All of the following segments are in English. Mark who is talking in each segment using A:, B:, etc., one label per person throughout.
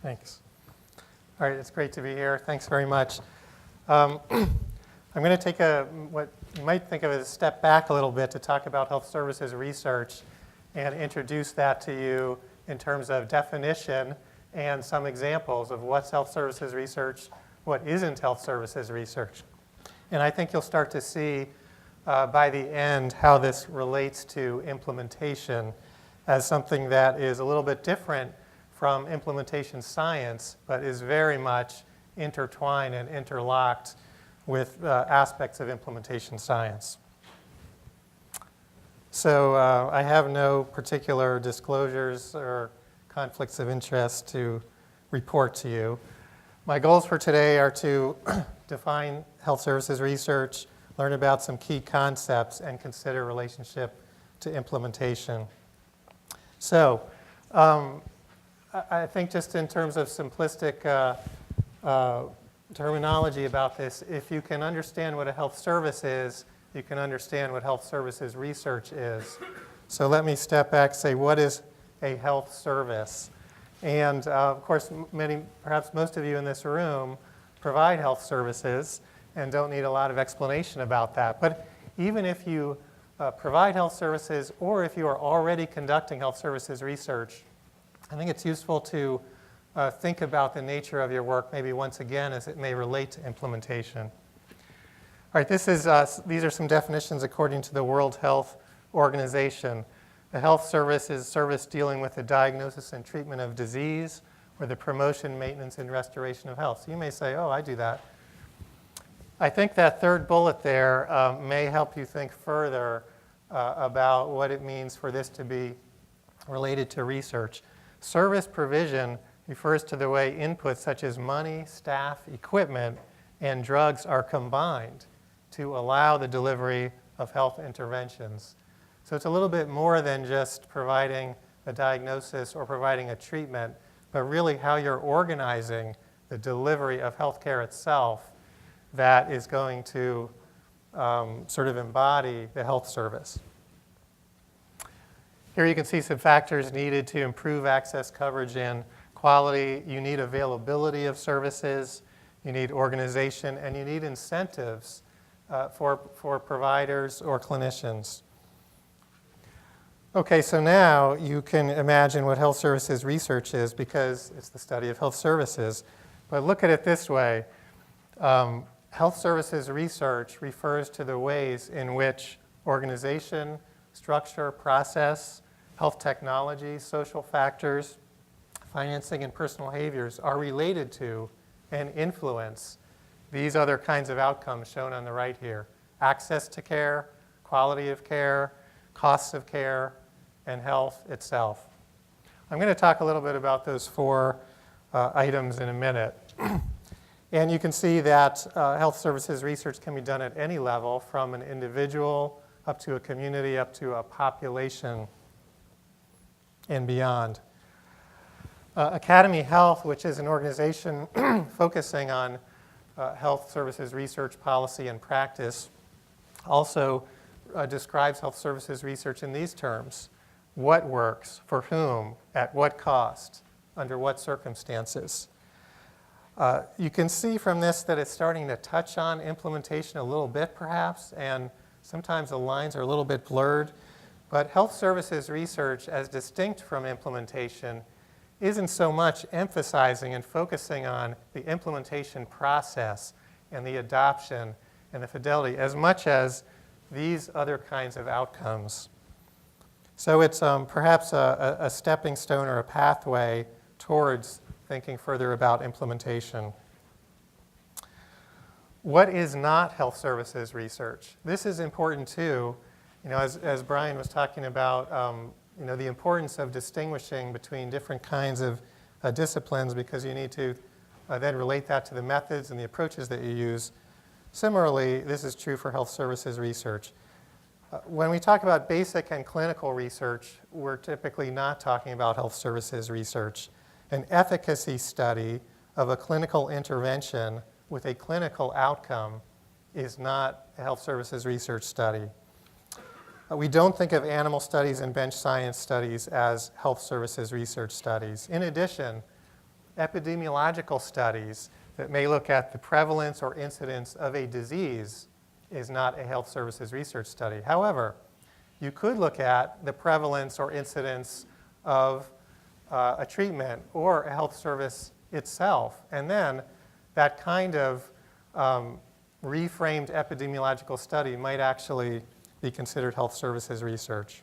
A: Thanks. All right, it's great to be here. Thanks very much. I'm going to take what you might think of as a step back a little bit to talk about health services research and introduce that to you in terms of definition and some examples of what's health services research, what isn't health services research. And I think you'll start to see by the end how this relates to implementation as something that is a little bit different from implementation science, but is very much intertwined and interlocked with aspects of implementation science. So I have no particular disclosures or conflicts of interest to report to you. My goals for today are to define health services research, learn about some key concepts, and consider relationship to implementation. So I think just in terms of simplistic terminology about this, if you can understand what a health service is, you can understand what health services research is. So let me step back and say, what is a health service? And of course, perhaps most of you in this room provide health services and don't need a lot of explanation about that. But even if you provide health services or if you are already conducting health services research, I think it's useful to think about the nature of your work maybe once again as it may relate to implementation. All right, these are some definitions according to the World Health Organization. A health service is a service dealing with the diagnosis and treatment of disease or the promotion, maintenance, and restoration of health. So you may say, oh, I do that. I think that third bullet there may help you think further about what it means for this to be related to research. Service provision refers to the way inputs such as money, staff, equipment, and drugs are combined to allow the delivery of health interventions. So it's a little bit more than just providing a diagnosis or providing a treatment, but really how you're organizing the delivery of healthcare itself that is going to sort of embody the health service. Here you can see some factors needed to improve access, coverage, and quality. You need availability of services, you need organization, and you need incentives for providers or clinicians. Okay, so now you can imagine what health services research is because it's the study of health services. But look at it this way. Health services research refers to the ways in which organization, structure, process, health technology, social factors, financing, and personal behaviors are related to and influence these other kinds of outcomes shown on the right here. Access to care, quality of care, costs of care, and health itself. I'm going to talk a little bit about those four items in a minute. And you can see that health services research can be done at any level, from an individual up to a community, up to a population, and beyond. Academy Health, which is an organization focusing on health services research, policy, and practice, also describes health services research in these terms. What works, for whom, at what cost, under what circumstances. You can see from this that it's starting to touch on implementation a little bit, perhaps, and sometimes the lines are a little bit blurred. But health services research, as distinct from implementation, isn't so much emphasizing and focusing on the implementation process and the adoption and the fidelity as much as these other kinds of outcomes. So it's perhaps a stepping stone or a pathway towards thinking further about implementation. What is not health services research? This is important too. You know, as Brian was talking about, you know, the importance of distinguishing between different kinds of disciplines, because you need to then relate that to the methods and the approaches that you use. Similarly, this is true for health services research. When we talk about basic and clinical research, we're typically not talking about health services research. An efficacy study of a clinical intervention with a clinical outcome is not a health services research study. We don't think of animal studies and bench science studies as health services research studies. In addition, epidemiological studies that may look at the prevalence or incidence of a disease is not a health services research study. However, you could look at the prevalence or incidence of a treatment or a health service itself, and then that kind of reframed epidemiological study might actually be considered health services research.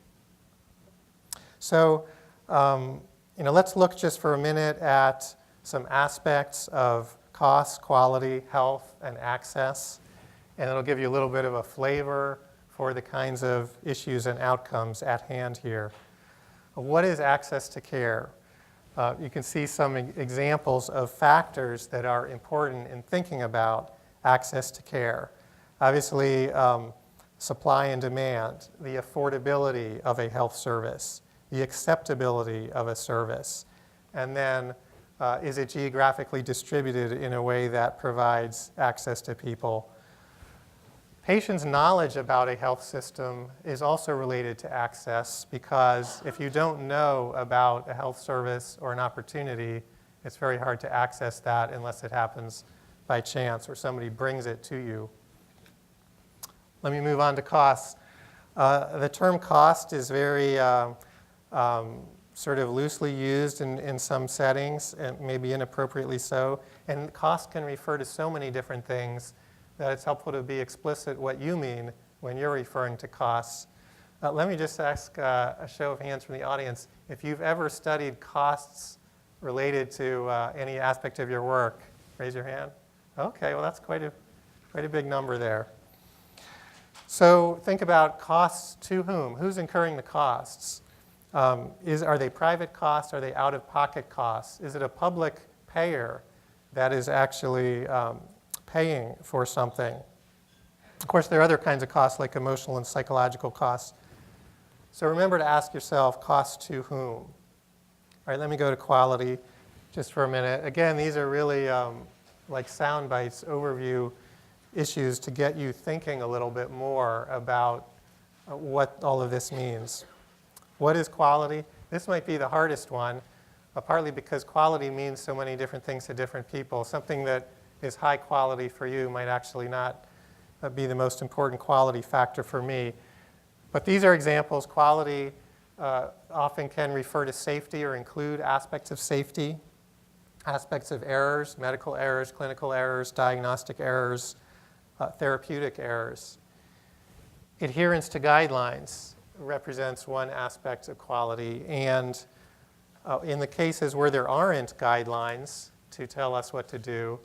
A: So, let's look just for a minute at some aspects of cost, quality, health, and access, and it'll give you a little bit of a flavor for the kinds of issues and outcomes at hand here. What is access to care? You can see some examples of factors that are important in thinking about access to care. Obviously, supply and demand, the affordability of a health service, the acceptability of a service, and then is it geographically distributed in a way that provides access to people? Patients' knowledge about a health system is also related to access, because if you don't know about a health service or an opportunity, it's very hard to access that unless it happens by chance or somebody brings it to you. Let me move on to costs. The term cost is very sort of loosely used in some settings, and maybe inappropriately so. And cost can refer to so many different things that it's helpful to be explicit what you mean when you're referring to costs. Let me just ask a show of hands from the audience. If you've ever studied costs related to any aspect of your work, raise your hand. Okay, well that's quite a big number there. So think about costs to whom? Who's incurring the costs? Are they private costs? Are they out-of-pocket costs? Is it a public payer that is actually paying for something? Of course, there are other kinds of costs like emotional and psychological costs. So remember to ask yourself, costs to whom? All right, let me go to quality just for a minute. Again, these are really like sound bites, overview issues to get you thinking a little bit more about what all of this means. What is quality? This might be the hardest one, partly because quality means so many different things to different people. Something that is high quality for you might actually not be the most important quality factor for me. But these are examples. Quality often can refer to safety or include aspects of safety, aspects of errors, medical errors, clinical errors, diagnostic errors, therapeutic errors. Adherence to guidelines represents one aspect of quality. And in the cases where there aren't guidelines to tell us what to do,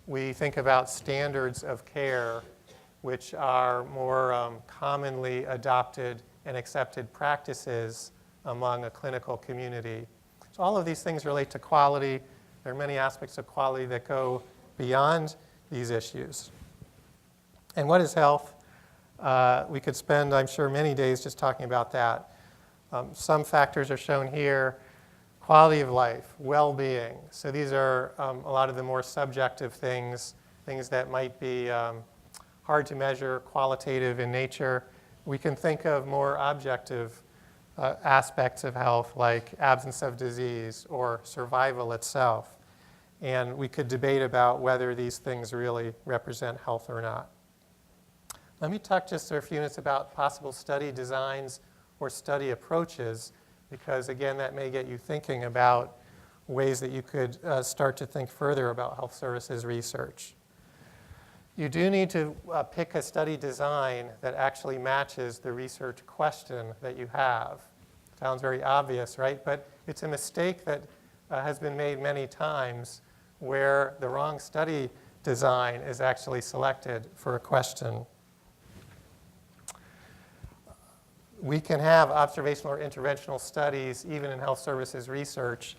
A: we think about standards of care, which are more commonly adopted and accepted practices among a clinical community. So all of these things relate to quality. There are many aspects of quality that go beyond these issues. And what is health? We could spend, I'm sure, many days just talking about that. Some factors are shown here. Quality of life, well-being. So these are a lot of the more subjective things that might be hard to measure, qualitative in nature. We can think of more objective aspects of health, like absence of disease or survival itself. And we could debate about whether these things really represent health or not. Let me talk just for a few minutes about possible study designs or study approaches, because again, that may get you thinking about ways that you could start to think further about health services research. You do need to pick a study design that actually matches the research question that you have. Sounds very obvious, right? But it's a mistake that has been made many times where the wrong study design is actually selected for a question. We can have observational or interventional studies even in health services research.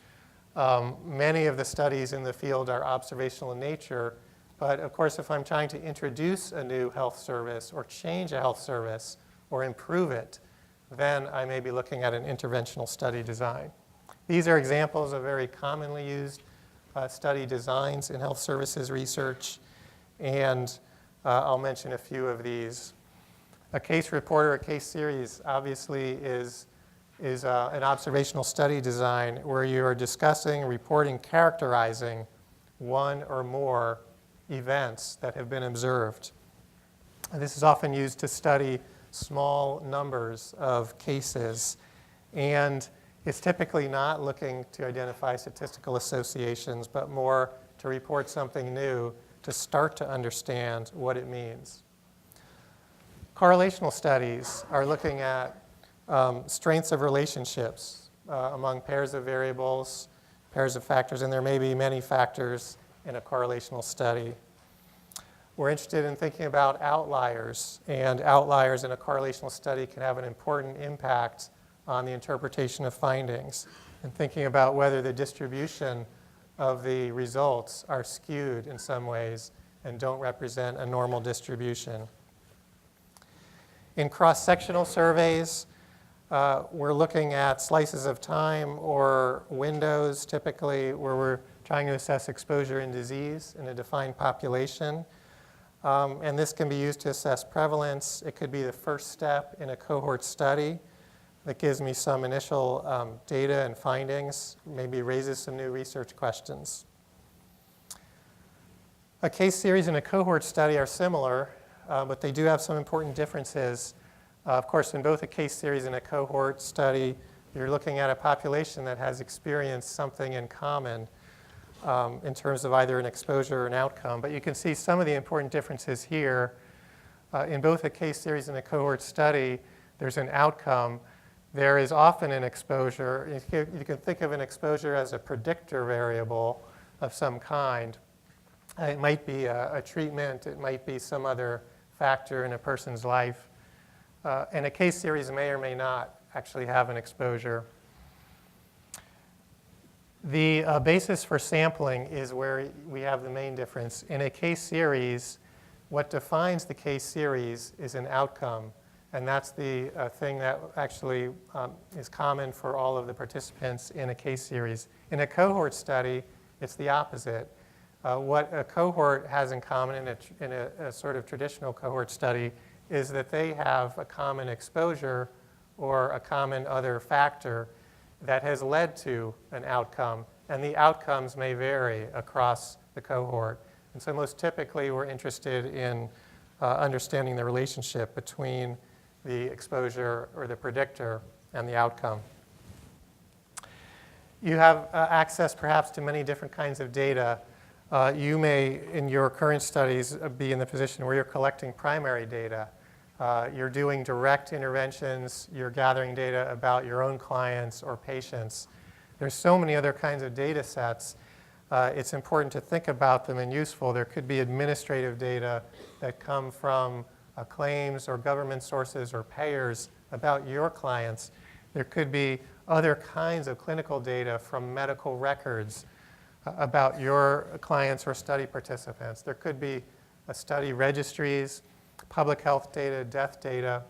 A: Many of the studies in the field are observational in nature, but of course if I'm trying to introduce a new health service or change a health service or improve it, then I may be looking at an interventional study design. These are examples of very commonly used study designs in health services research, and I'll mention a few of these. A case report or a case series obviously is is an observational study design where you are discussing, reporting, characterizing one or more events that have been observed. This is often used to study small numbers of cases, and it's typically not looking to identify statistical associations, but more to report something new to start to understand what it means. Correlational studies are looking at strengths of relationships among pairs of variables, pairs of factors, and there may be many factors in a correlational study. We're interested in thinking about outliers, and outliers in a correlational study can have an important impact on the interpretation of findings, and thinking about whether the distribution of the results are skewed in some ways and don't represent a normal distribution. In cross-sectional surveys, we're looking at slices of time or windows, typically, where we're trying to assess exposure and disease in a defined population. And this can be used to assess prevalence. It could be the first step in a cohort study that gives me some initial data and findings, maybe raises some new research questions. A case series and a cohort study are similar, but they do have some important differences. Of course, in both a case series and a cohort study, you're looking at a population that has experienced something in common in terms of either an exposure or an outcome. But you can see some of the important differences here. In both a case series and a cohort study, there's an outcome. There is often an exposure. You can think of an exposure as a predictor variable of some kind. It might be a treatment. It might be some other factor in a person's life. And a case series may or may not actually have an exposure. The basis for sampling is where we have the main difference. In a case series, what defines the case series is an outcome. And that's the thing that actually is common for all of the participants in a case series. In a cohort study, it's the opposite. What a cohort has in common in a sort of traditional cohort study is that they have a common exposure or a common other factor that has led to an outcome. And the outcomes may vary across the cohort. And so most typically, we're interested in understanding the relationship between the exposure or the predictor and the outcome. You have access perhaps to many different kinds of data. You may, in your current studies, be in the position where you're collecting primary data. You're doing direct interventions. You're gathering data about your own clients or patients. There's so many other kinds of data sets. It's important to think about them and useful. There could be administrative data that come from claims or government sources or payers about your clients. There could be other kinds of clinical data from medical records about your clients or study participants. There could be study registries, public health data, death data,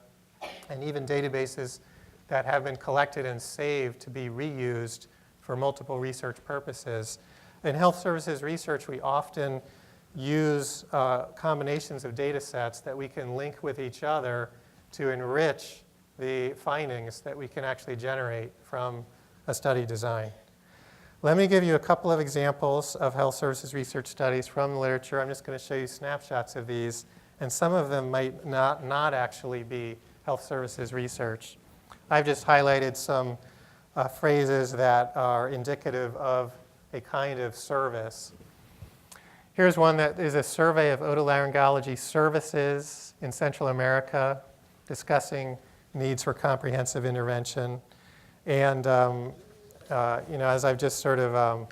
A: and even databases that have been collected and saved to be reused for multiple research purposes. In health services research, we often use combinations of data sets that we can link with each other to enrich the findings that we can actually generate from a study design. Let me give you a couple of examples of health services research studies from the literature. I'm just going to show you snapshots of these, and some of them might not actually be health services research. I've just highlighted some phrases that are indicative of a kind of service. Here's one that is a survey of otolaryngology services in Central America, discussing needs for comprehensive intervention. And as I've just sort of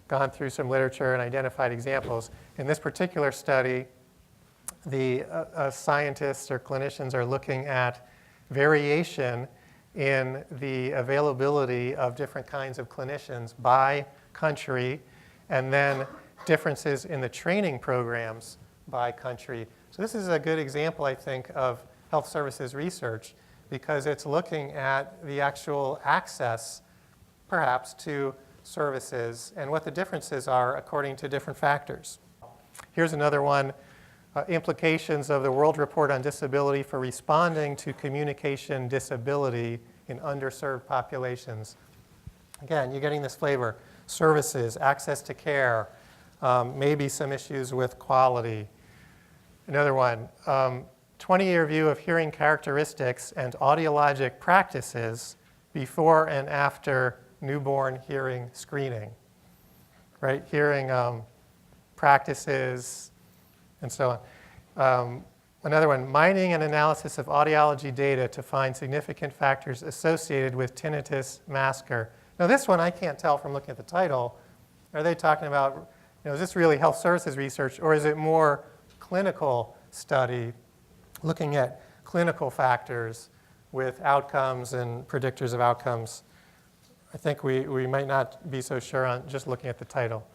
A: gone through some literature and identified examples, in this particular study, the scientists or clinicians are looking at variation in the availability of different kinds of clinicians by country, and then differences in the training programs by country. So this is a good example, I think, of health services research because it's looking at the actual access, perhaps, to services and what the differences are according to different factors. Here's another one, implications of the World Report on Disability for responding to communication disability in underserved populations. Again, you're getting this flavor. Services, access to care, maybe some issues with quality. Another one, 20-year view of hearing characteristics and audiologic practices before and after newborn hearing screening. Right, hearing practices and so on. Another one, mining and analysis of audiology data to find significant factors associated with tinnitus masker. Now this one I can't tell from looking at the title. Are they talking about, is this really health services research, or is it more clinical study looking at clinical factors with outcomes and predictors of outcomes? I think we might not be so sure on just looking at the title.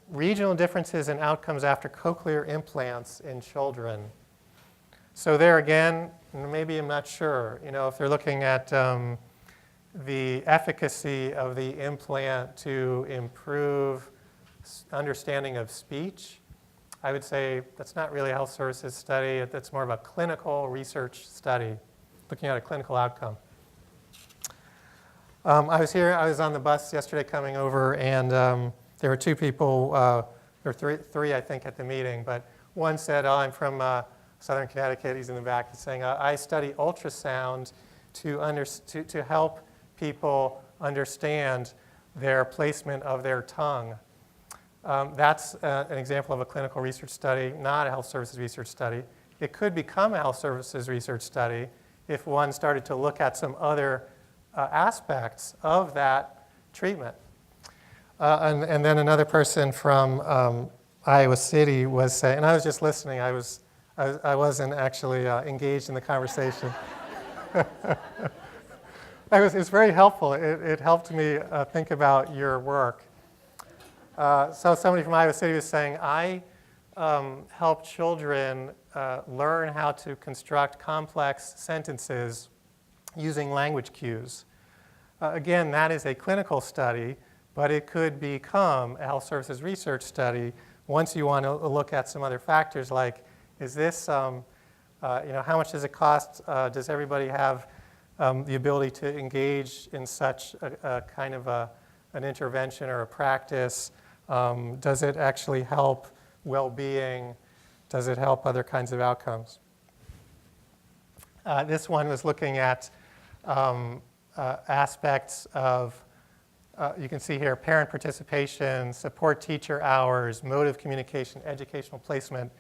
A: Regional differences in outcomes after cochlear implants in children. So there again, maybe I'm not sure. If they're looking at the efficacy of the implant to improve understanding of speech, I would say that's not really a health services study. That's more of a clinical research study, looking at a clinical outcome. I was on the bus yesterday coming over, and there were two people, or three I think, at the meeting, but one said, I'm from Southern Connecticut. He's in the back. He's saying, I study ultrasound to help people understand their placement of their tongue. That's an example of a clinical research study, not a health services research study. It could become a health services research study if one started to look at some other aspects of that treatment. And then another person from Iowa City was saying, and I was just listening, I wasn't actually engaged in the conversation. It was very helpful. It helped me think about your work. So somebody from Iowa City was saying, I help children learn how to construct complex sentences using language cues. Again, that is a clinical study, but it could become a health services research study once you want to look at some other factors like, is this, how much does it cost? Does everybody have the ability to engage in such a kind of an intervention or a practice? Does it actually help well-being? Does it help other kinds of outcomes? This one was looking at aspects of, you can see here, parent participation, support teacher hours, mode of communication, educational placement.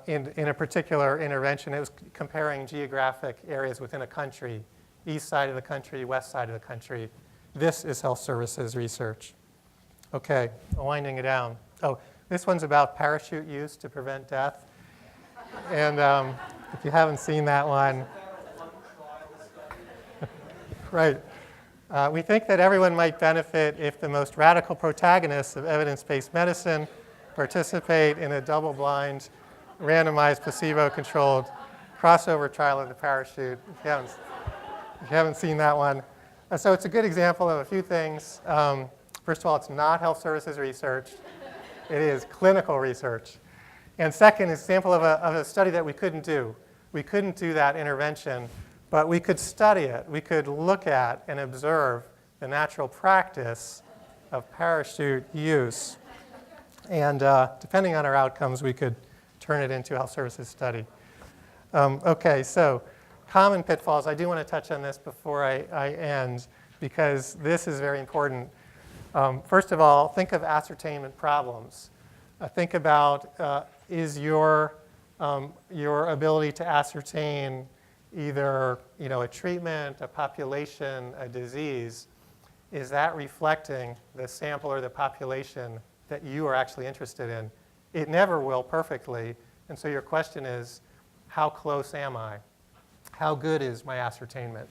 A: In a particular intervention, it was comparing geographic areas within a country, east side of the country, west side of the country. This is health services research. Okay, winding it down. Oh, this one's about parachute use to prevent death. And if you haven't seen that one, right. We think that everyone might benefit if the most radical protagonists of evidence-based medicine participate in a double-blind, randomized, placebo-controlled crossover trial of the parachute. If you haven't seen that one. So it's a good example of a few things. First of all, it's not health services research. It is clinical research. And second, an example of a study that we couldn't do. We couldn't do that intervention, but we could study it. We could look at and observe the natural practice of parachute use. And depending on our outcomes, we could turn it into a health services study. Okay, so common pitfalls. I do want to touch on this before I end, because this is very important. First of all, think of ascertainment problems. Think about is your ability to ascertain either a treatment, a population, a disease, is that reflecting the sample or the population that you are actually interested in? It never will perfectly, and so your question is, how close am I? How good is my ascertainment?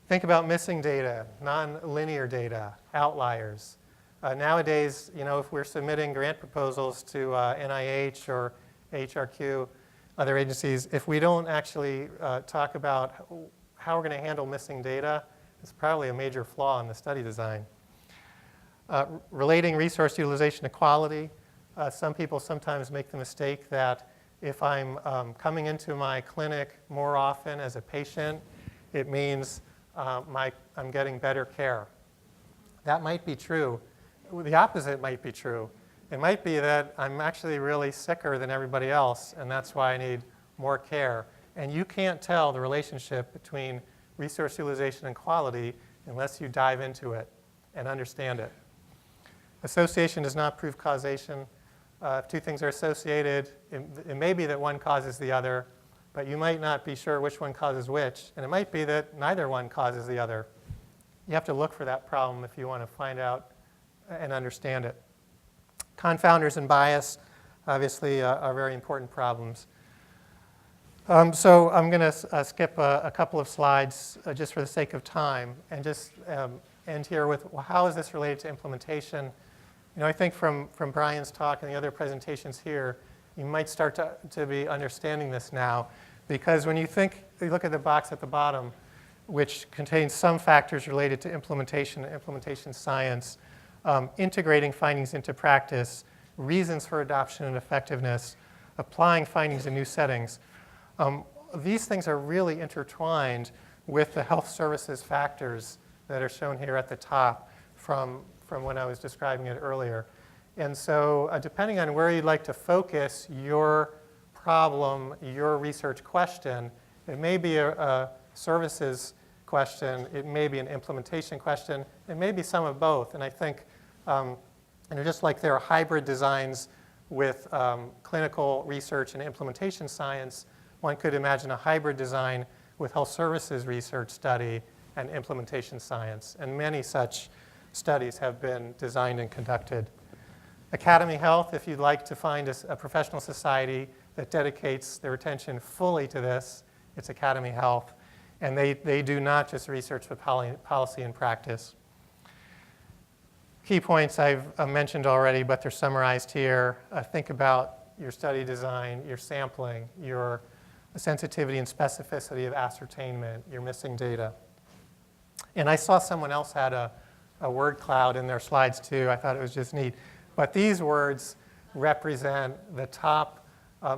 A: Think about missing data, non-linear data, outliers. Nowadays, if we're submitting grant proposals to NIH or HRQ, other agencies, if we don't actually talk about how we're going to handle missing data, it's probably a major flaw in the study design. Relating resource utilization to quality. Some people sometimes make the mistake that if I'm coming into my clinic more often as a patient it means I'm getting better care. That might be true. The opposite might be true. It might be that I'm actually really sicker than everybody else, and that's why I need more care. And you can't tell the relationship between resource utilization and quality unless you dive into it and understand it. Association does not prove causation. If two things are associated, it may be that one causes the other, but you might not be sure which one causes which, and it might be that neither one causes the other. You have to look for that problem if you want to find out and understand it. Confounders and bias, obviously, are very important problems. So I'm going to skip a couple of slides just for the sake of time and just end here with, well, how is this related to implementation? You know, I think from Brian's talk and the other presentations here, you might start to be understanding this now, because when you look at the box at the bottom, which contains some factors related to implementation and implementation science, integrating findings into practice, reasons for adoption and effectiveness, applying findings in new settings. These things are really intertwined with the health services factors that are shown here at the top from when I was describing it earlier. And so depending on where you'd like to focus your problem, your research question, it may be a services question, it may be an implementation question, it may be some of both. And I think just like there are hybrid designs with clinical research and implementation science, one could imagine a hybrid design with health services research study and implementation science. And many such studies have been designed and conducted. Academy Health, if you'd like to find a professional society that dedicates their attention fully to this, it's Academy Health. And they do not just research with policy and practice. Key points I've mentioned already, but they're summarized here. Think about your study design, your sampling, your sensitivity and specificity of ascertainment, your missing data. And I saw someone else had a word cloud in their slides too. I thought it was just neat. But these words represent the top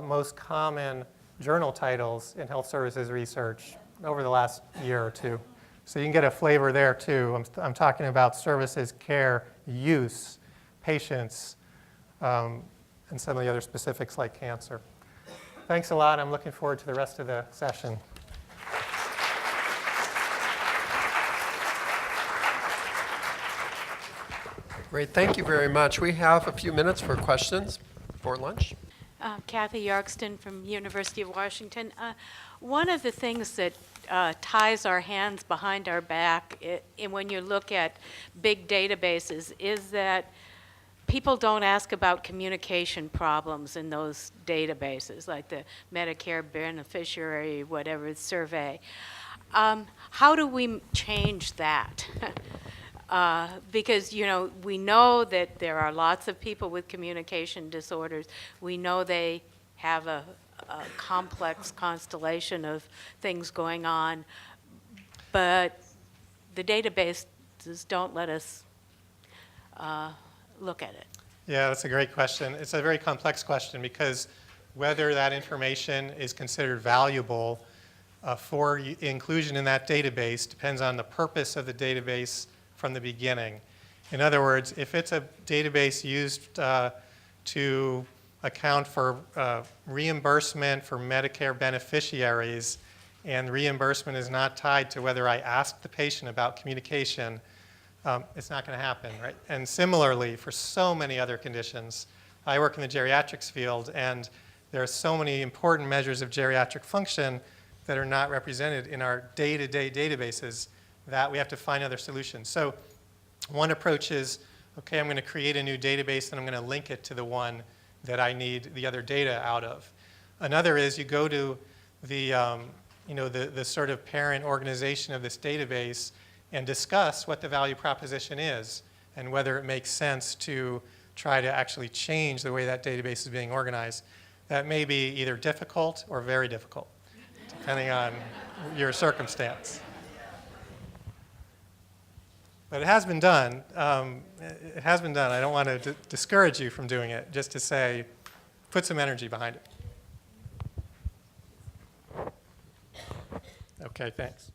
A: most common journal titles in health services research over the last year or two. So you can get a flavor there too. I'm talking about services, care, use, patients, and some of the other specifics like cancer. Thanks a lot. I'm looking forward to the rest of the session.
B: Great, thank you very much. We have a few minutes for questions before lunch.
C: Kathy Yarkston from University of Washington. One of the things that ties our hands behind our back when you look at big databases is that people don't ask about communication problems in those databases, like the Medicare beneficiary, whatever, survey. How do we change that? Because, you know, we know that there are lots of people with communication disorders. We know they have a complex constellation of things going on, but the databases don't let us look at it.
A: Yeah, that's a great question. It's a very complex question because whether that information is considered valuable for inclusion in that database depends on the purpose of the database from the beginning. In other words, if it's a database used to account for reimbursement for Medicare beneficiaries, and reimbursement is not tied to whether I ask the patient about communication, it's not going to happen, right? And similarly, for so many other conditions, I work in the geriatrics field, and there are so many important measures of geriatric function that are not represented in our day-to-day databases that we have to find other solutions. So one approach is, okay, I'm going to create a new database and I'm going to link it to the one that I need the other data out of. Another is you go to the sort of parent organization of this database and discuss what the value proposition is and whether it makes sense to try to actually change the way that database is being organized. That may be either difficult or very difficult, depending on your circumstance. But it has been done. It has been done. I don't want to discourage you from doing it, just to say, put some energy behind it. Okay, thanks.